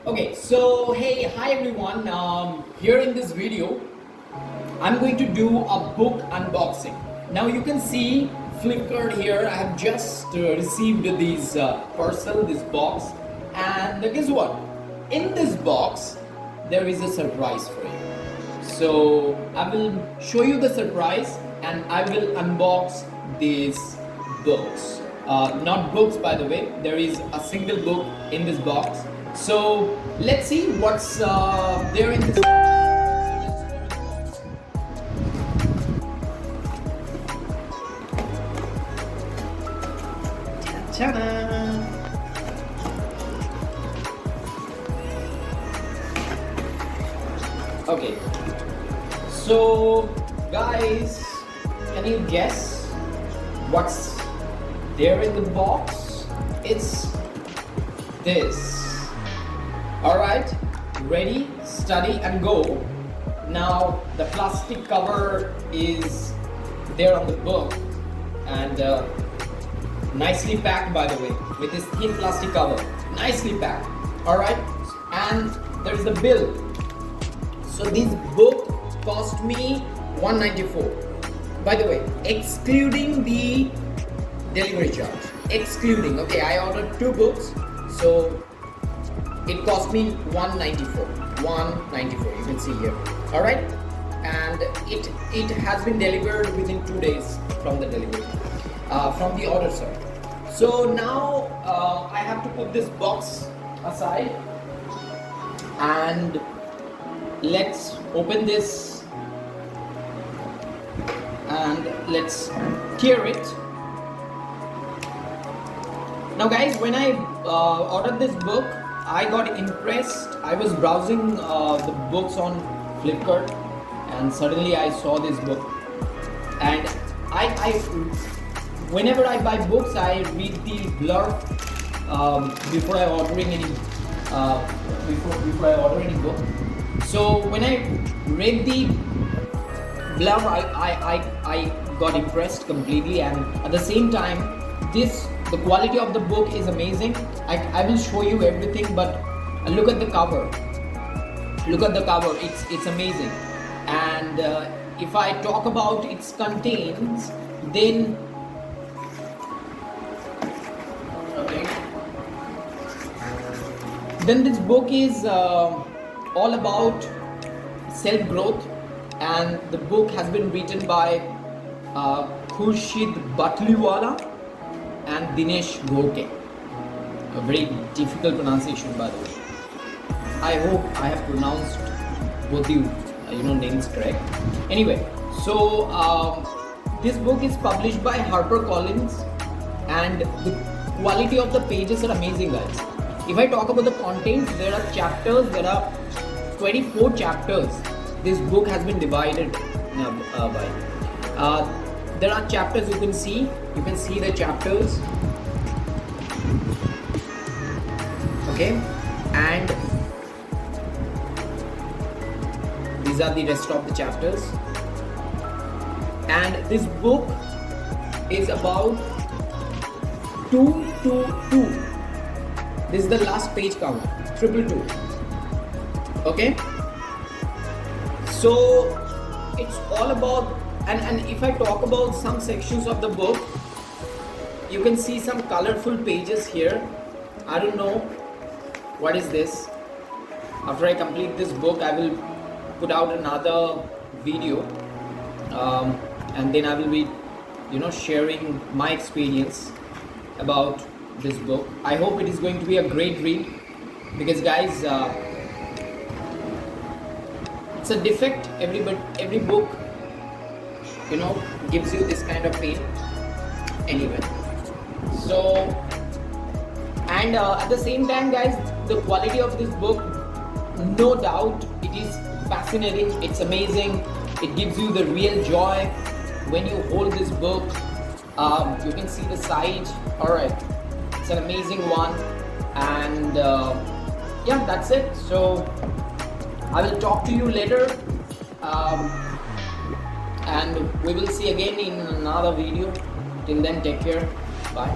Okay, so hey, hi everyone. Here in this video, I'm going to do a book unboxing. Now you can see Flipkart here. I have just received this parcel, this box, and guess what? In this box, there is a surprise for you. So I will show you the surprise, and I will unbox these books. Not books, by the way. There is a single book in this box. So let's see what's there in this box. Ta-da! Okay, so guys, can you guess what's there in the box? It's this. Alright, ready, study and go. Now the plastic cover is there on the book and nicely packed, by the way, with this thin plastic cover. Nicely packed. Alright, and there's the bill. So this book cost me $194. By the way, excluding the delivery charge. Excluding. Okay, I ordered 2 books, so it cost me $194. $194. You can see here. All right, and it has been delivered within 2 days from the delivery, from the order, sir. So now I have to put this box aside and let's open this and let's tear it. Now guys, when I ordered this book, I got impressed. I was browsing the books on Flipkart and suddenly I saw this book, and I whenever I buy books, I read the blurb before I ordering any before I order any book. So when I read the blurb, I got impressed completely, and at the same time, the quality of the book is amazing. I will show you everything, but look at the cover. Look at the cover. It's amazing. And if I talk about its contents, then okay, then this book is all about self-growth, and the book has been written by Khurshid Batliwala and Dinesh Ghorke. A very difficult pronunciation, by the way. I hope I have pronounced both the names correct. Anyway, so this book is published by HarperCollins, and the quality of the pages are amazing, guys. If I talk about the contents, there are chapters. There are 24 chapters. This book has been divided by. There are chapters. You can see the chapters. Okay, and these are the rest of the chapters. And this book is about 222. This is the last page count, 222. Okay, so it's all about, and if I talk about some sections of the book, you can see some colorful pages here. I don't know what is this. After I complete this book, I will put out another video, and then I will be sharing my experience about this book. I hope it is going to be a great read, because guys, it's a defect. Every book gives you this kind of pain anyway. So, and at the same time, guys, the quality of this book, no doubt, it is fascinating. It's amazing. It gives you the real joy when you hold this book. You can see the side. All right, it's an amazing one, and yeah, that's it. So I will talk to you later, and we will see again in another video. Till then, take care. Bye.